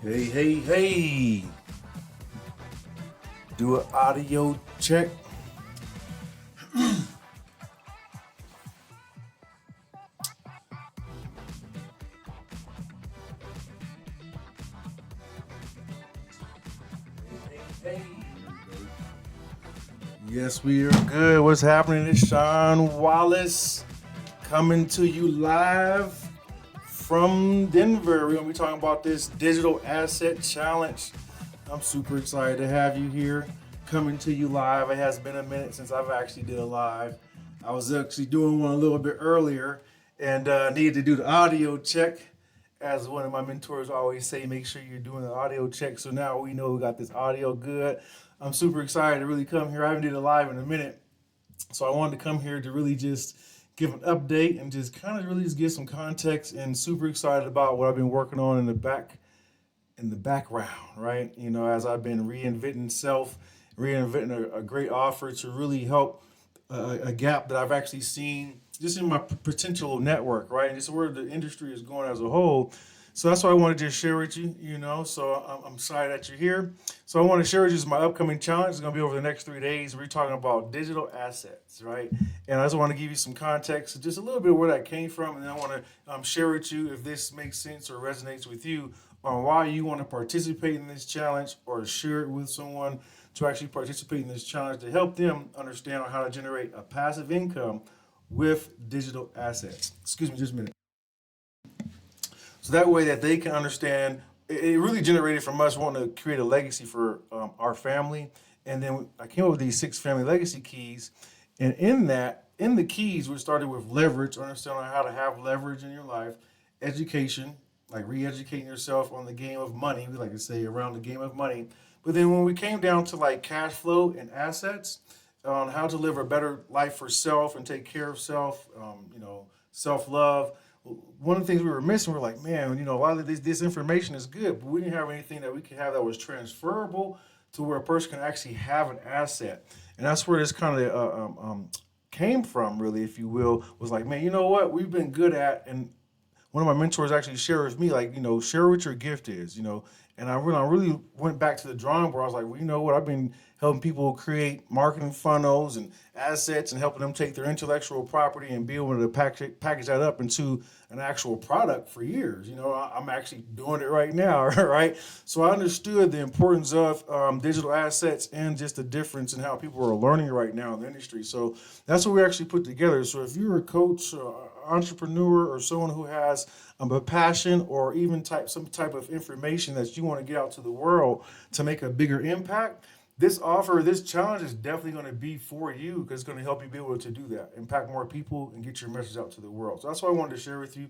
Hey, hey, hey. Do an audio check. Hey, hey. Yes, we are good. What's happening? It's Sean Wallace coming to you live from Denver. We're going to be talking about this digital asset challenge. I'm super excited to have you here coming to you live. It has been a minute since I've actually did a live. I was actually doing one a little bit earlier and needed to do the audio check. As one of my mentors always say, make sure you're doing the audio check. So now we know we got this audio good. I'm super excited to really come here. I haven't did a live in a minute, so I wanted to come here to really just give an update and just kind of really just give some context. And super excited about what I've been working on in the background, right? You know, as I've been reinventing self, reinventing a great offer to really help a gap that I've actually seen just in my potential network, right? And just where the industry is going as a whole. So that's what I wanted to share with you, you know. So I'm excited that you're here. So I want to share with you my upcoming challenge. It's going to be over the next 3 days. We're talking about digital assets, right? And I just want to give you some context, just a little bit of where that came from, and then I want to share with you if this makes sense or resonates with you on why you want to participate in this challenge or share it with someone to actually participate in this challenge to help them understand on how to generate a passive income with digital assets. Excuse me just a minute. So that way that they can understand, it really generated from us wanting to create a legacy for our family. And then I came up with these 6 family legacy keys. And in that, in the keys, we started with leverage, understanding how to have leverage in your life, education, like re-educating yourself on the game of money. We like to say around the game of money. But then when we came down to like cash flow and assets, on how to live a better life for self and take care of self, self love. One of the things we were missing, we are like, man, you know, a lot of this information is good, but we didn't have anything that we could have that was transferable to where a person can actually have an asset. And that's where this kind of came from, really, if you will, was like, man, you know what, we've been good at, and one of my mentors actually shared with me, like, you know, share what your gift is, you know. And I really went back to the drawing board. I was like, well, you know what? I've been helping people create marketing funnels and assets and helping them take their intellectual property and be able to package that up into an actual product for years. You know, I'm actually doing it right now, right? So I understood the importance of digital assets and just the difference in how people are learning right now in the industry. So that's what we actually put together. So if you're a coach, entrepreneur, or someone who has a passion or even some type of information that you want to get out to the world to make a bigger impact, this offer, this challenge is definitely going to be for you because it's going to help you be able to do that, impact more people, and get your message out to the world. So that's what I wanted to share with you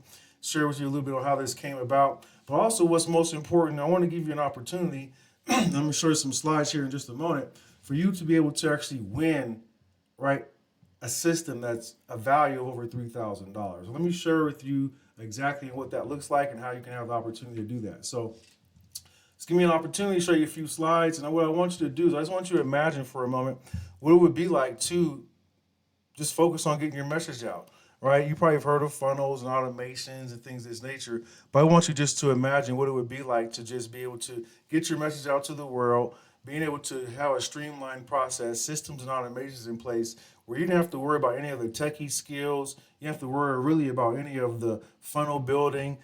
a little bit on how this came about. But also, what's most important, I want to give you an opportunity. I'm going to show you some slides here in just a moment for you to be able to actually win, right? A system that's a value of over $3,000. Let me share with you exactly what that looks like and how you can have the opportunity to do that. So just give me an opportunity to show you a few slides. And what I want you to do is I just want you to imagine for a moment what it would be like to just focus on getting your message out, right? You probably have heard of funnels and automations and things of this nature, but I want you just to imagine what it would be like to just be able to get your message out to the world, being able to have a streamlined process, systems and automations in place where you don't have to worry about any of the techie skills. You don't have to worry really about any of the funnel building,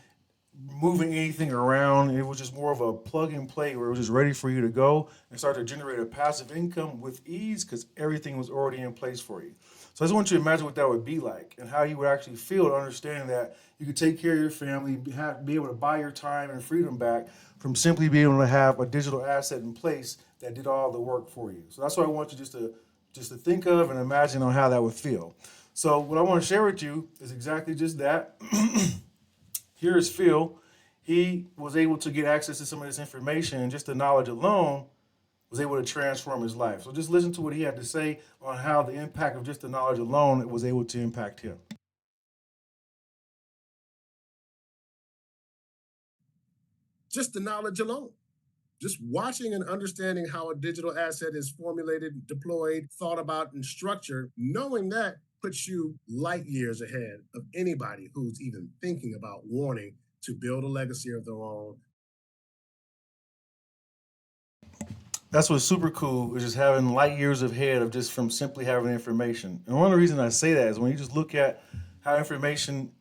moving anything around. It was just more of a plug and play where it was just ready for you to go and start to generate a passive income with ease because everything was already in place for you. So I just want you to imagine what that would be like and how you would actually feel to understand that you could take care of your family, be able to buy your time and freedom back from simply being able to have a digital asset in place that did all the work for you. So that's what I want you just to think of and imagine on how that would feel. So what I want to share with you is exactly just that. Here is Phil. He was able to get access to some of this information, and just the knowledge alone was able to transform his life. So just listen to what he had to say on how the impact of just the knowledge alone was able to impact him. Just the knowledge alone. Just watching and understanding how a digital asset is formulated, deployed, thought about, and structured, knowing that puts you light years ahead of anybody who's even thinking about wanting to build a legacy of their own That's what's super cool is just having light years ahead of just from simply having information. And one of the reasons I say that is when you just look at how information,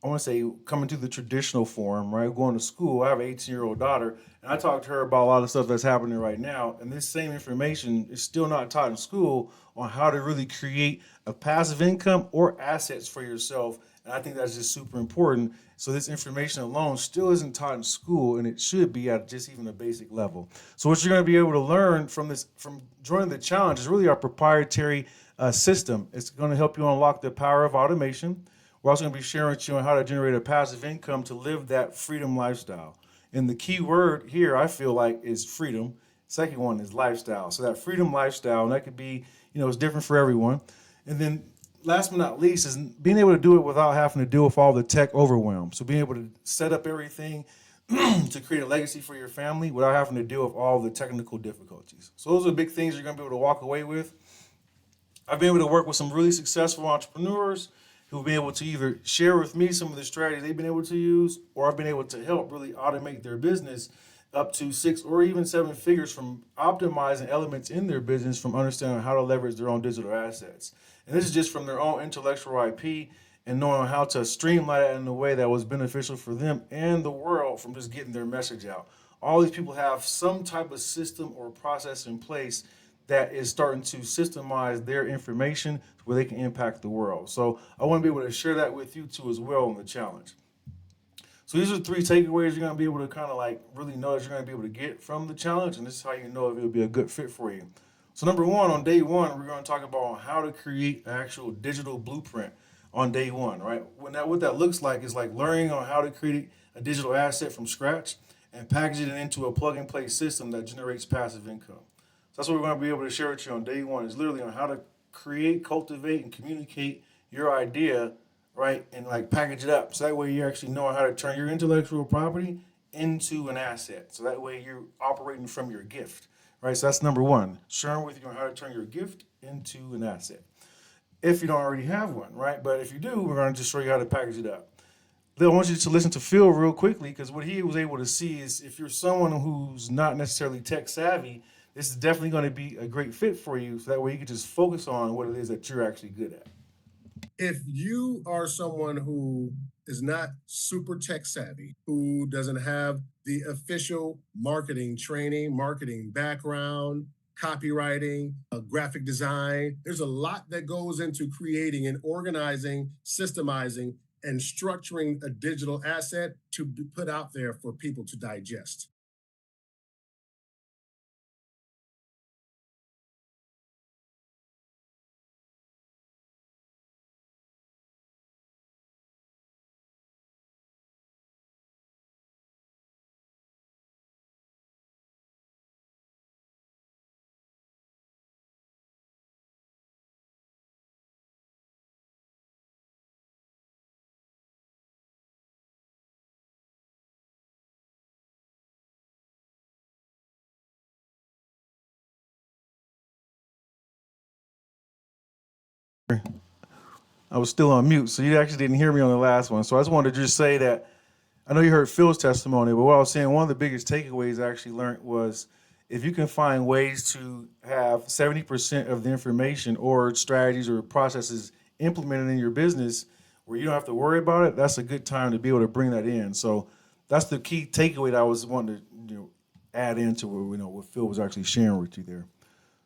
I want to say coming to the traditional form, right? Going to school. I have an 18-year-old daughter, and I talk to her about a lot of stuff that's happening right now. And this same information is still not taught in school on how to really create a passive income or assets for yourself. And I think that's just super important. So this information alone still isn't taught in school, and it should be at just even a basic level. So what you're going to be able to learn from this, from joining the challenge, is really our proprietary system. It's going to help you unlock the power of automation. We're also going to be sharing with you on how to generate a passive income to live that freedom lifestyle. And the key word here, I feel like, is freedom. Second one is lifestyle. So that freedom lifestyle, and that could be, it's different for everyone. And then last but not least is being able to do it without having to deal with all the tech overwhelm. So being able to set up everything to create a legacy for your family without having to deal with all the technical difficulties. So those are big things you're going to be able to walk away with. I've been able to work with some really successful entrepreneurs who've been able to either share with me some of the strategies they've been able to use, or I've been able to help really automate their business up to 6 or even 7 figures from optimizing elements in their business from understanding how to leverage their own digital assets. And this is just from their own intellectual IP and knowing how to streamline it in a way that was beneficial for them and the world from just getting their message out. All these people have some type of system or process in place that is starting to systemize their information where they can impact the world. So I want to be able to share that with you too as well in the challenge. So these are 3 takeaways you're going to be able to kind of like really know that you're going to be able to get from the challenge, and this is how you know if it'll be a good fit for you. So number one, on day one, we're going to talk about how to create an actual digital blueprint on day one, right? What that looks like is like learning on how to create a digital asset from scratch and packaging it into a plug and play system that generates passive income. So that's what we're going to be able to share with you on day one is literally on how to create, cultivate, and communicate your idea, right? And like package it up. So that way you're actually knowing how to turn your intellectual property into an asset. So that way you're operating from your gift, right? So that's number one, sharing with you on how to turn your gift into an asset. If you don't already have one, right? But if you do, we're going to just show you how to package it up. I want you to listen to Phil real quickly because what he was able to see is if you're someone who's not necessarily tech savvy, this is definitely going to be a great fit for you. So that way you can just focus on what it is that you're actually good at. If you are someone who is not super tech savvy, who doesn't have the official marketing training, marketing background, copywriting, graphic design, there's a lot that goes into creating and organizing, systemizing, and structuring a digital asset to be put out there for people to digest. I was still on mute, so you actually didn't hear me on the last one. So I just wanted to just say that I know you heard Phil's testimony, but what I was saying, one of the biggest takeaways I actually learned was if you can find ways to have 70% of the information or strategies or processes implemented in your business where you don't have to worry about it, that's a good time to be able to bring that in. So that's the key takeaway that I was wanting to add into what Phil was actually sharing with you there.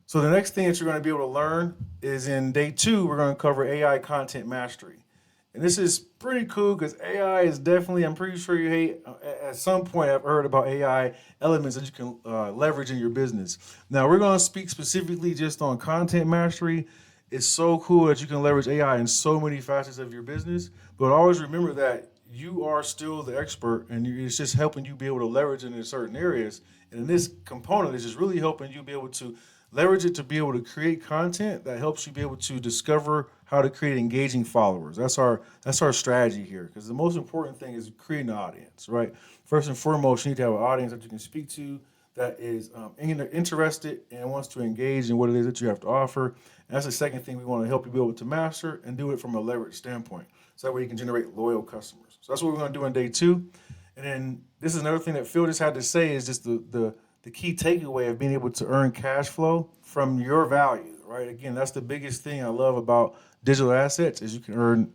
So the next thing that you're going to be able to learn is in day two, we're going to cover AI content mastery. And this is pretty cool because AI is definitely, I'm pretty sure you hate, at some point I've heard about AI elements that you can leverage in your business. Now we're going to speak specifically just on content mastery. It's so cool that you can leverage AI in so many facets of your business, but always remember that you are still the expert and it's just helping you be able to leverage it in certain areas. And in this component is just really helping you be able to leverage it to be able to create content that helps you be able to discover how to create engaging followers. That's our strategy here because the most important thing is creating an audience, right? First and foremost, you need to have an audience that you can speak to that is interested and wants to engage in what it is that you have to offer. And that's the second thing we want to help you be able to master and do it from a leverage standpoint. So that way you can generate loyal customers. So that's what we're going to do in day two. And then this is another thing that Phil just had to say is just the the key takeaway of being able to earn cash flow from your value, right? Again, that's the biggest thing I love about digital assets is you can earn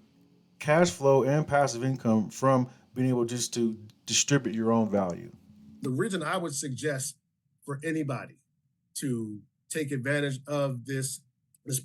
cash flow and passive income from being able just to distribute your own value. The reason I would suggest for anybody to take advantage of this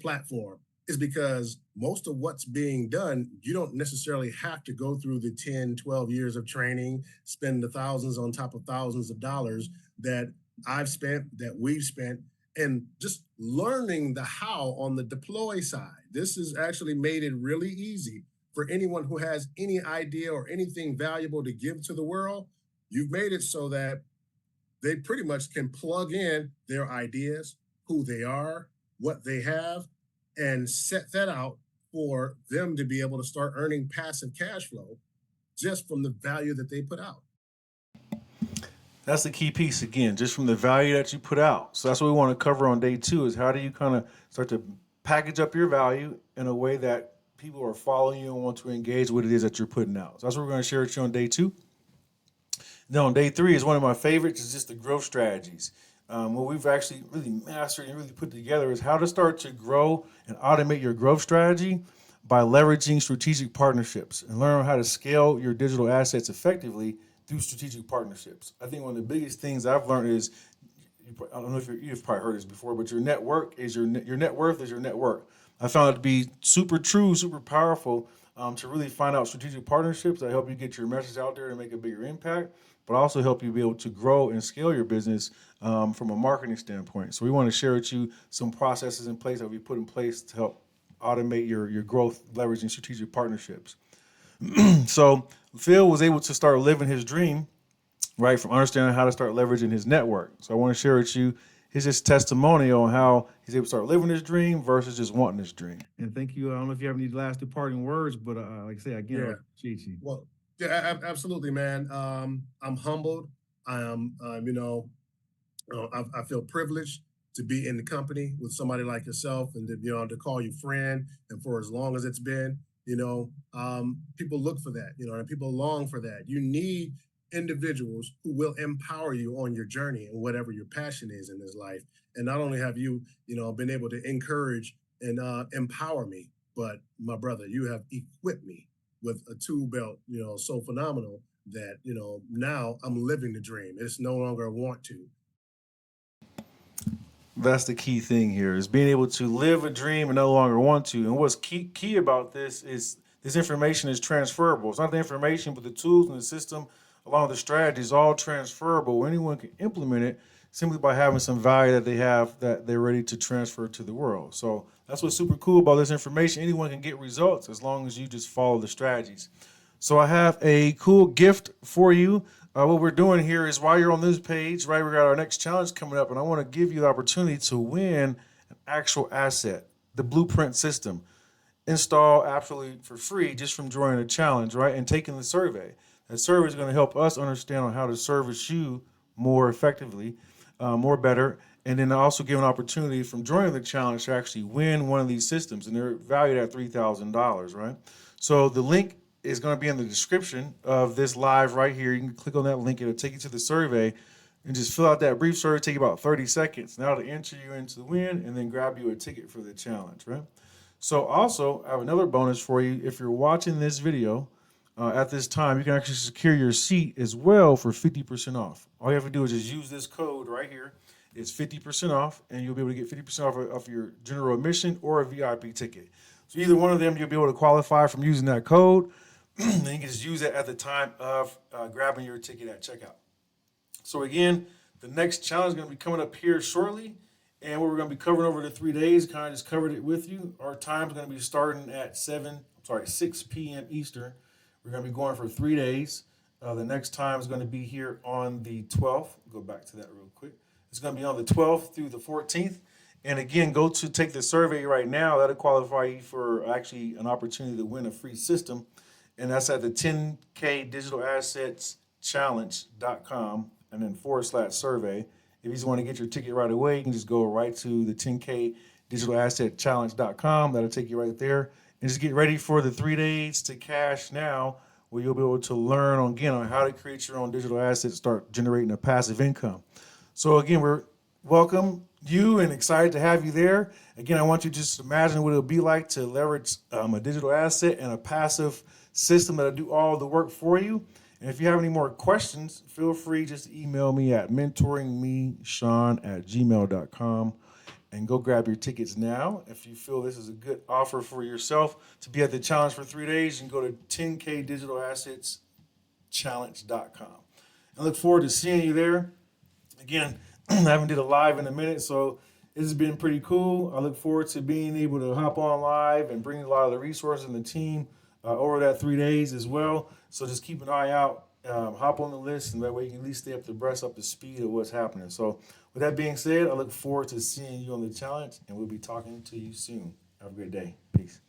platform is because most of what's being done, you don't necessarily have to go through the 10, 12 years of training, spend the thousands on top of thousands of dollars that I've spent, that we've spent, and just learning the how on the deploy side. This has actually made it really easy for anyone who has any idea or anything valuable to give to the world. You've made it so that they pretty much can plug in their ideas, who they are, what they have, and set that out for them to be able to start earning passive cash flow just from the value that they put out. That's the key piece again, just from the value that you put out. So that's what we want to cover on day two is how do you kind of start to package up your value in a way that people are following you and want to engage with what it is that you're putting out. So that's what we're going to share with you on day two. Then on day three is one of my favorites is just the growth strategies. What we've actually really mastered and really put together is how to start to grow and automate your growth strategy by leveraging strategic partnerships and learn how to scale your digital assets effectively through strategic partnerships. I think one of the biggest things I've learned is I don't know if you've probably heard this before, but your network is your net worth is your net worth. I found it to be super true, super powerful to really find out strategic partnerships that help you get your message out there and make a bigger impact, but also help you be able to grow and scale your business from a marketing standpoint. So we want to share with you some processes in place that we put in place to help automate your growth, leveraging strategic partnerships. So Phil was able to start living his dream, right, from understanding how to start leveraging his network. So I want to share with you his testimonial on how he's able to start living his dream versus just wanting his dream. And thank you. I don't know if you have any last departing words, but like I say, again, I appreciate you. Well, yeah, absolutely, man. I'm humbled. I am, I feel privileged to be in the company with somebody like yourself and to call you friend. And for as long as it's been, people look for that, and people long for that. You need individuals who will empower you on your journey and whatever your passion is in this life. And not only have you, been able to encourage and empower me, but my brother, you have equipped me with a tool belt, so phenomenal that, now I'm living the dream. It's no longer a want to. That's the key thing here is being able to live a dream and no longer want to. And what's key about this is this information is transferable. It's not the information, but the tools and the system along with the strategy is all transferable. Anyone can implement it simply by having some value that they have that they're ready to transfer to the world. So that's what's super cool about this information. Anyone can get results as long as you just follow the strategies. So I have a cool gift for you. What we're doing here is while you're on this page, right, we got our next challenge coming up, and I want to give you the opportunity to win an actual asset, the Blueprint system, install absolutely for free just from joining the challenge, right, and taking the survey. That survey is going to help us understand on how to service you more effectively, more better, and then also give an opportunity from joining the challenge to actually win one of these systems, and they're valued at $3,000, right? So the link is going to be in the description of this live right here. You can click on that link. It'll take you to the survey and just fill out that brief survey. Take about 30 seconds. Now to enter you into the win and then grab you a ticket for the challenge, right? So also, I have another bonus for you. If you're watching this video at this time, you can actually secure your seat as well for 50% off. All you have to do is just use this code right here. It's 50% off, and you'll be able to get 50% off your general admission or a VIP ticket. So either one of them, you'll be able to qualify from using that code. Then you can just use it at the time of grabbing your ticket at checkout. So again, the next challenge is going to be coming up here shortly. And what we're going to be covering over the 3 days, kind of just covered it with you. Our time is going to be starting at 6 p.m. Eastern. We're going to be going for 3 days. The next time is going to be here on the 12th. Go back to that real quick. It's going to be on the 12th through the 14th. And again, go to take the survey right now. That'll qualify you for actually an opportunity to win a free system. And that's at the 10K Digital Assets Challenge.com and then /survey. If you just want to get your ticket right away, you can just go right to the 10K Digital Asset Challenge.com. That'll take you right there. And just get ready for the 3 days to cash now, where you'll be able to learn on how to create your own digital assets, start generating a passive income. So again, we're welcome you and excited to have you there. Again, I want you to just imagine what it'll be like to leverage a digital asset and a passive system that'll do all the work for you. And if you have any more questions, feel free just to email me at mentoringmesean@gmail.com and go grab your tickets now. If you feel this is a good offer for yourself to be at the challenge for 3 days, you can go to 10kdigitalassets.challenge.com. I look forward to seeing you there. Again, I haven't did a live in a minute, so this has been pretty cool. I look forward to being able to hop on live and bring a lot of the resources and the team over that 3 days as well. So just keep an eye out, hop on the list, and that way you can at least stay up to speed of what's happening. So with that being said, I look forward to seeing you on the challenge, and we'll be talking to you soon. Have a great day. Peace.